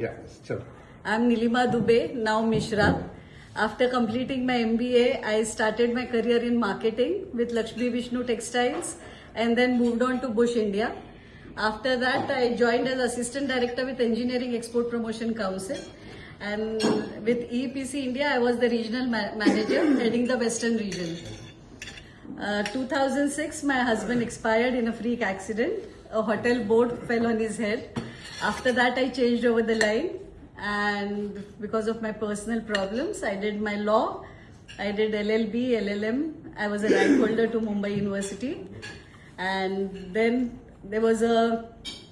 Yeah, sure. I'm Nilima Dubey, now Mishra. After completing my MBA, I started my career in marketing with Lakshmi Vishnu Textiles and then moved on to Bush India. After that, I joined as Assistant Director with Engineering Export Promotion Council. And with EPC India, I was the Regional Manager heading the Western region. 2006, my husband expired in a freak accident. A hotel board fell on his head. After that, I changed over the line. And because of my personal problems, I did my law. I did LLB, LLM. I was a rank holder to Mumbai University. And then there was a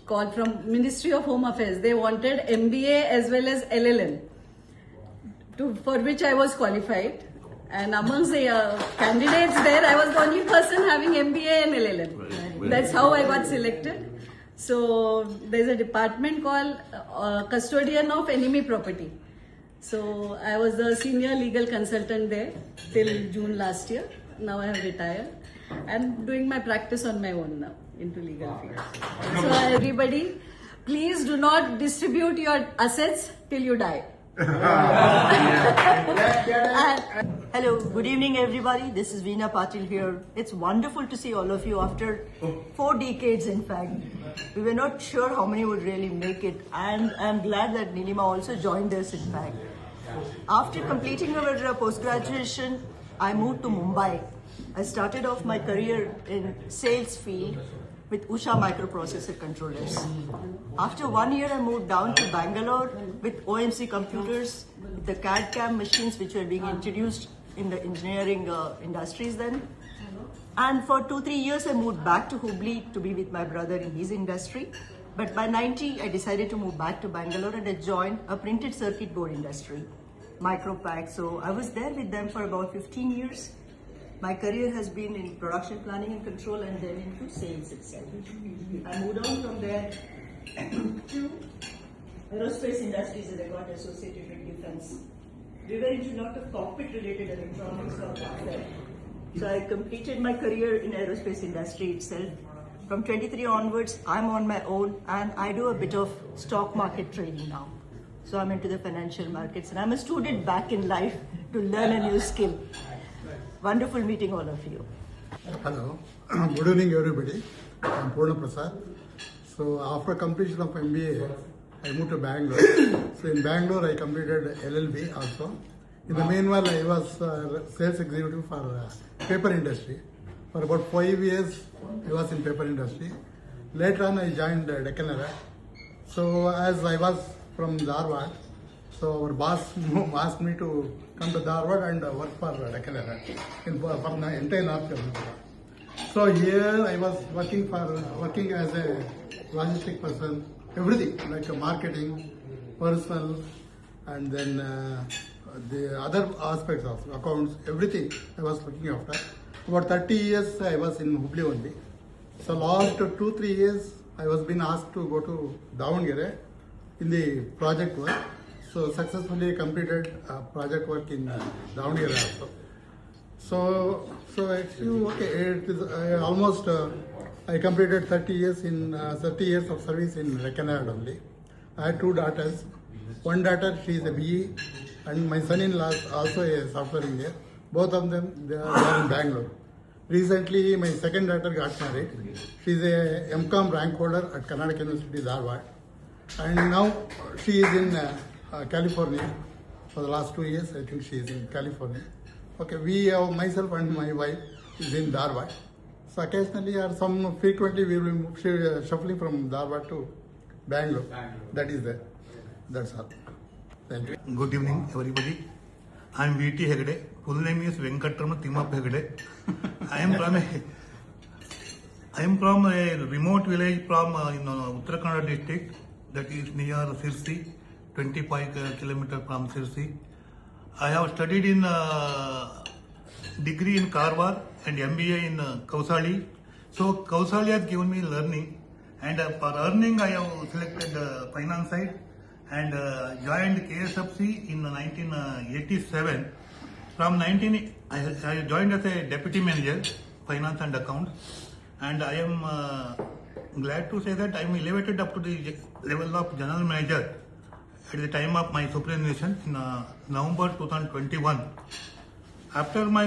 call from Ministry of Home Affairs. They wanted MBA as well as LLM, for which I was qualified. And amongst the candidates there, I was the only person having MBA and LLM. That's how I got selected. So there's a department called Custodian of Enemy Property. So I was the senior legal consultant there till June last year. Now I have retired and doing my practice on my own now into legal field. So everybody, please do not distribute your assets till you die. Hello, good evening everybody. This is Veena Patil here. It's wonderful to see all of you after 4 decades in fact. We were not sure how many would really make it, and I'm glad that Nilima also joined us in fact. After completing our post-graduation, I moved to Mumbai. I started off my career in sales field with Usha Microprocessor Controllers. After 1 year, I moved down to Bangalore with OMC computers, with the CAD/CAM machines which were being introduced in the engineering industries then. And for 2-3 years, I moved back to Hubli to be with my brother in his industry. But by 90, I decided to move back to Bangalore and I joined a printed circuit board industry, Micropack. So I was there with them for about 15 years. My career has been in production planning and control and then into sales itself. I moved on from there to aerospace industries and I got associated with defense. We were into a lot of cockpit related electronics back then. So I completed my career in aerospace industry itself. From 23 onwards, I'm on my own and I do a bit of stock market trading now. So I'm into the financial markets and I'm a student back in life to learn a new skill. Wonderful meeting all of you. Hello, good evening everybody. I'm Purna Prasad. So after completion of MBA, I moved to Bangalore. So in Bangalore, I completed LLB also. In the meanwhile, I was sales executive for paper industry. For about 5 years, I was in paper industry. Later on, I joined Deccan Era. So as I was from Dharwad, so our boss asked me to come to Dharwad and work for Deccan Era for the entire North Carolina. So here I was working as a logistic person, everything like marketing, personal, and then the other aspects of accounts, everything I was looking after. About 30 years I was in Hubli only. So last 2-3 years I was being asked to go to Davangere in the project work. So successfully completed project work in Davangere also. So actually, okay, it is almost I completed 30 years of service in Deccan Era only. I had 2 daughters. One daughter, she is a BE, and my son-in-law also a software engineer. Both of them, they are in Bangalore. Recently, my second daughter got married. She is a MCOM rank holder at Karnataka University, Dharwad. And now she is in California. For the last 2 years, I think she is in California. Okay, myself and my wife is in Dharwad. So occasionally or frequently we will be shuffling from Dharwad to Bangalore. That is there. That's all. Thank you. Good evening, everybody. I am V.T. Hegde. Full name is Venkatramana Timappa Hegde. I am from a remote village from Uttara Kannada district, that is near Sirsi, 25 kilometers from Sirsi. I have studied in degree in Karwar and MBA in Kausali. So Kausali has given me learning, and for earning I have selected finance side and joined KSFC in 1987. From I joined as a deputy manager, finance and accounts, and I am glad to say that I am elevated up to the level of general manager at the time of my superannuation in November 2021. After my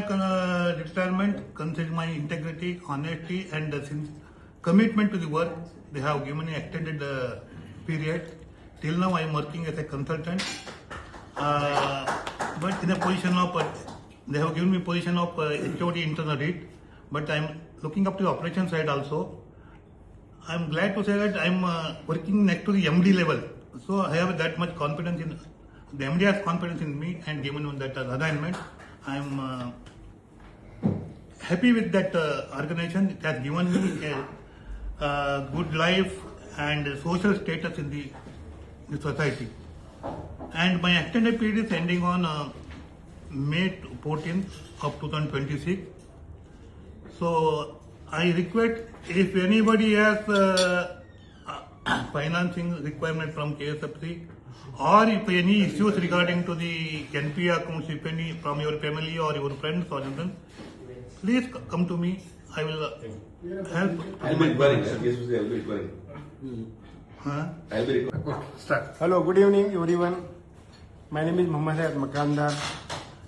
retirement, considering my integrity, honesty, and commitment to the work, they have given me extended period. Till now, I am working as a consultant, but in a position of they have given me position of HOD internal audit. But I am looking up to the operation side also. I am glad to say that I am working next to the MD level. So I have that much confidence in the MD has confidence in me and given me that assignment. I am happy with that organization. It has given me a good life and social status in the society. And my extended period is ending on May 14th of 2026. So I request if anybody has financing requirement from KSFC, or if any issues regarding to the NPA accounts, if any from your family or your friends or something, please come to me. I will help. I'll be requiring. KSFC, I'll be requiring. I'll be requiring. Start. Hello, good evening everyone. My name is Muhammad Hayat Makandar.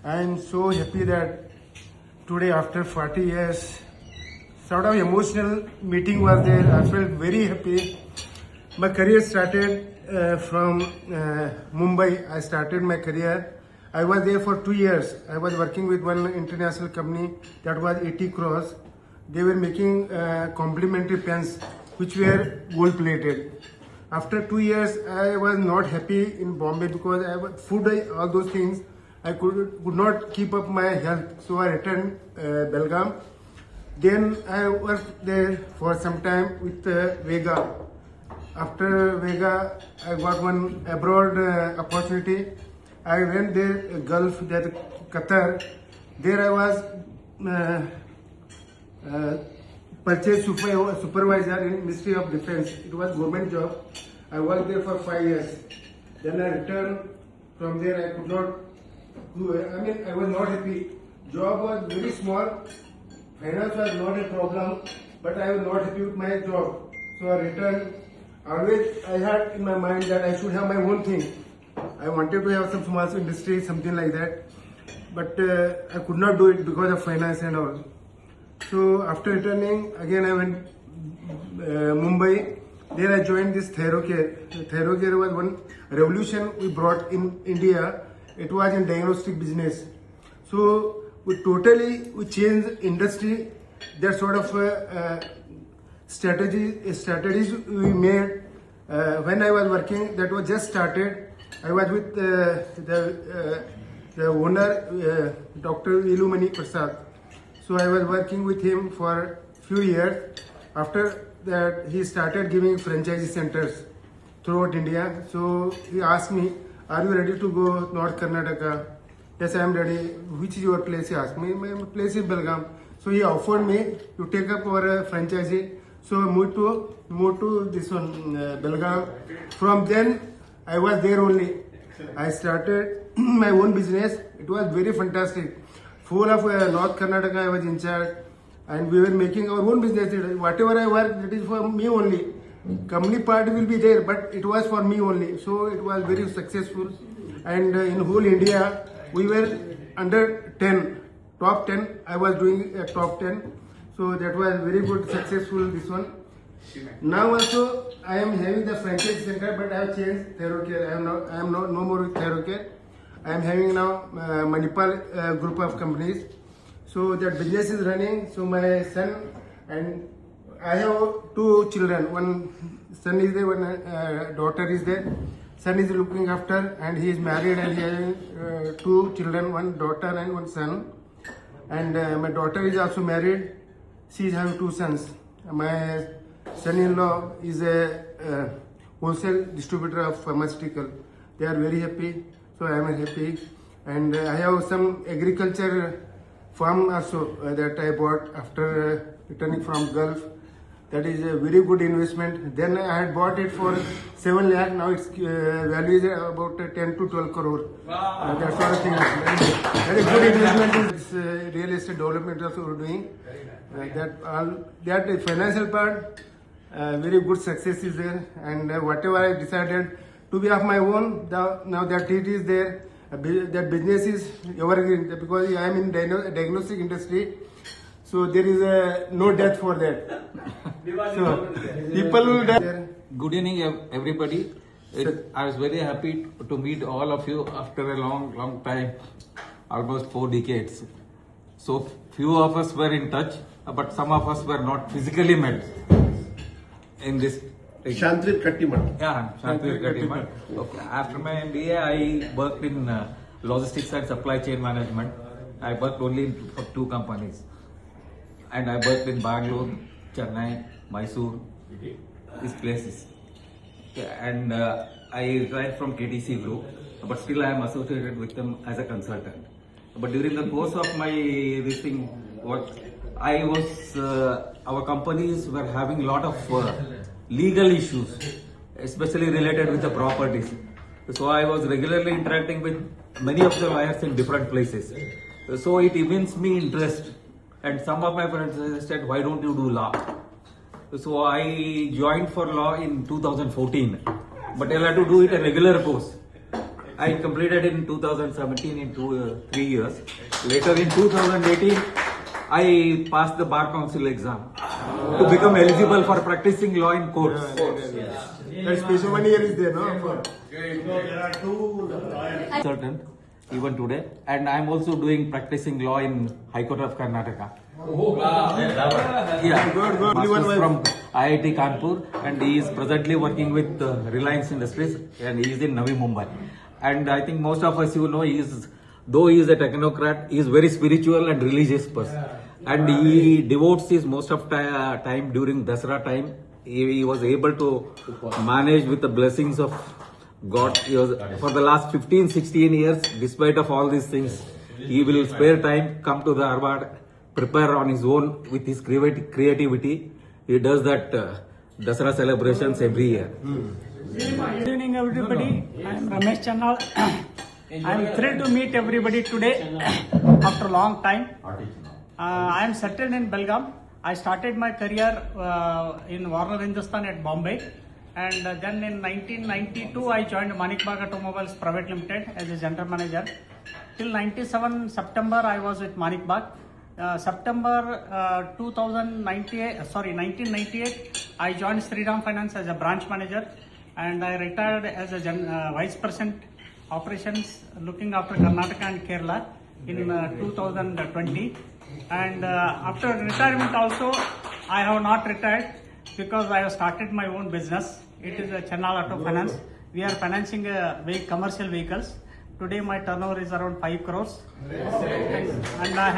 I am so happy that today after 40 years, sort of emotional meeting was there. I felt very happy. My career started from Mumbai. I started my career. I was there for 2 years. I was working with one international company that was 80 crores. They were making complimentary pens which were gold plated. After 2 years, I was not happy in Bombay because I was food, all those things. I could not keep up my health. So I returned Belgaum. Then I worked there for some time with Vega. After Vega, I got one abroad opportunity. I went there, Gulf, that Qatar. There I was purchase supervisor in Ministry of Defense. It was government job. I worked there for 5 years. Then I returned from there. I could not do it. I mean, I was not happy. Job was very small. Finance was not a problem, but I was not happy with my job. So I returned. Always I had in my mind that I should have my own thing. I wanted to have some small industry, something like that. But I could not do it because of finance and all. So after returning, again I went Mumbai. There I joined this Therocare. Therocare was one revolution we brought in India. It was in diagnostic business. So we changed industry. That sort of strategies we made when I was working. That was just started. I was with the owner, Dr. Ilumani Prasad. So I was working with him for few years. After that, he started giving franchise centers throughout India. So he asked me, "Are you ready to go North Karnataka?" Yes, I am ready. Which is your place? He asked me. My place is Belgaum. So he offered me to take up our franchisee. So I moved to this one, Belgaum. From then, I was there only. I started my own business. It was very fantastic. Full of North Karnataka, I was in charge. And we were making our own business. Whatever I work, that is for me only. Company part will be there, but it was for me only. So it was very successful. And in whole India, we were under 10, top 10. I was doing a top 10. So that was very good, successful, this one. Now also, I am having the franchise center, but I have changed Therocare. I am no more with Therocare. I am having now Manipal group of companies. So that business is running. So my son and I have 2 children. One son is there, one daughter is there. Son is looking after, and he is married, and he has 2 children, one daughter and one son. And my daughter is also married. She has 2 sons. My son-in-law is a wholesale distributor of pharmaceutical. They are very happy. So I am happy. And I have some agriculture farm also that I bought after returning from Gulf. That is a very good investment. Then I had bought it for 7 lakh. Now its value is about 10 to 12 crore. That sort of thing. Very good investment. It's real estate development also we're doing. That financial part, very good success is there. And whatever I decided to be of my own. Now that it is there, that business is evergreen because I am in diagnostic industry. So there is no death for that. So people will die. Good evening, everybody. I was very happy to meet all of you after a long time, almost 4 decades. So few of us were in touch, but some of us were not physically met in this. Shantrip Kattimat. Yeah, Shantrip Kattimat. Okay. After my MBA, I worked in logistics and supply chain management. I worked only for 2 companies. And I worked in Bangalore, Chennai, Mysore, these places. And I retired from KTC Group, but still I am associated with them as a consultant. But during the course of my work, our companies were having a lot of legal issues, especially related with the properties. So I was regularly interacting with many of the lawyers in different places. So it evinced me interest. And some of my friends suggested, why don't you do law? So I joined for law in 2014, but I had to do it a regular course. I completed in 2017 in 3 years. Later in 2018, I passed the Bar Council exam to become eligible for practicing law in courts. That special 1 year is there, no? There are 2 lawyers. Certain, even today, and I am also doing practicing law in High Court of Karnataka. Yeah, Masters from IIT Kanpur, and he is presently working with Reliance Industries, and he is in Navi Mumbai. And I think most of us, though he is a technocrat, he is very spiritual and religious person, and he devotes his most of time during Dasara time. He was able to manage with the blessings of God. For the last 15-16 years, despite of all these things, he will spare time, come to the Harvard, prepare on his own with his creativity. He does that Dasara celebrations every year. Good evening, everybody. I am Ramesh Channal. I am thrilled to meet everybody today after a long time. I am settled in Belgaum. I started my career in Warner Hindustan at Bombay, and then in 1992 I joined Manik Bagh Automobiles Private Limited as a general manager. Till 97 September I was with Manik Bagh. September 1998 I joined Sriram Finance as a branch manager, and I retired as a vice president operations looking after Karnataka and Kerala in 2020. And after retirement also, I have not retired because I have started my own business. It is a Channal Auto Finance. We are financing commercial vehicles. Today my turnover is around 5 crores. And I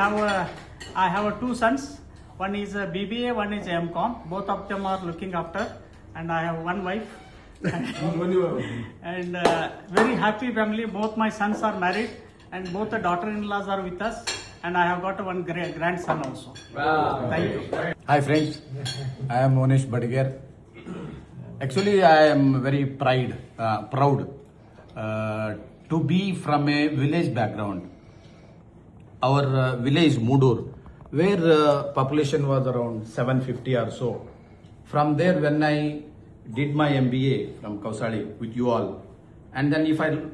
have 2 sons. One is a BBA, one is a MCom. Both of them are looking after. And I have 1 wife. And very happy family. Both my sons are married, and both the daughter-in-laws are with us. And I have got 1 grandson also. Wow. Thank you. Hi friends, I am Monish Badiger. Actually, I am very proud to be from a village background. Our village Mudur, where population was around 750 or so. From there, when I did my MBA from Kausali with you all, and then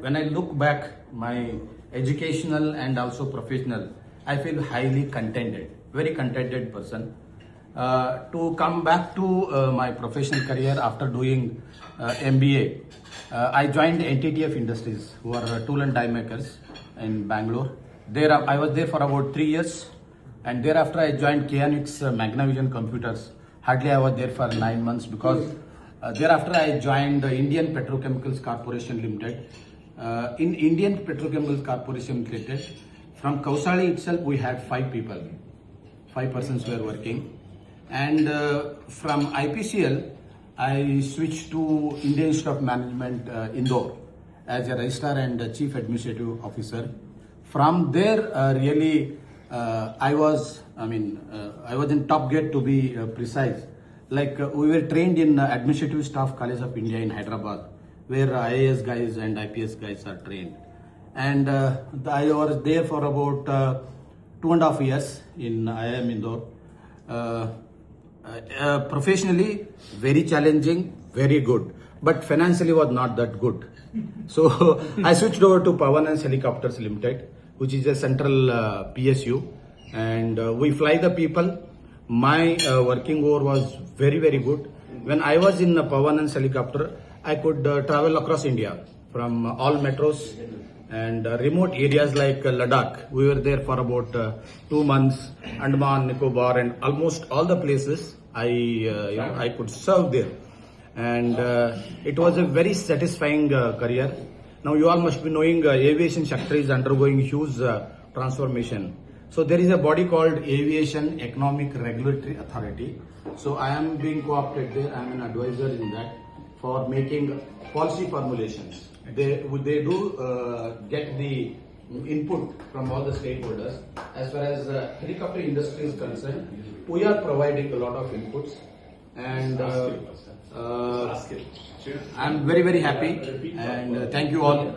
when I look back my educational and also professional, I feel highly contented, very contented person. To come back to my professional career after doing MBA, I joined NTTF Industries, who are tool and die makers in Bangalore. I was there for about 3 years, and thereafter I joined KNX Magnavision Computers. Hardly I was there for 9 months because thereafter I joined Indian Petrochemicals Corporation Limited. In Indian Petrochemicals Corporation Limited, from Kausali itself, we had 5 people. 5 persons were working. And from IPCL, I switched to Indian Institute of Management, Indore, as a registrar and chief administrative officer. From there, I was in top grade, to be precise. We were trained in Administrative Staff College of India in Hyderabad, where IAS guys and IPS guys are trained. And I was there for about 2.5 years in IIM Indore. Professionally, very challenging, very good, but financially was not that good. So I switched over to Pavanans Helicopters Limited, which is a central PSU, and we fly the people. My working hour was very, very good. When I was in Pavanans helicopter, I could travel across India from all metros and remote areas like Ladakh. We were there for about 2 months. Andaman, Nicobar, and almost all the places I could serve there, and it was a very satisfying career. Now you all must be knowing aviation sector is undergoing huge transformation. So there is a body called Aviation Economic Regulatory Authority. So I am being co-opted there. I am an advisor in that for making policy formulations. They do get the input from all the stakeholders. As far as helicopter industry is concerned, we are providing a lot of inputs, and I am very, very happy, and thank you all.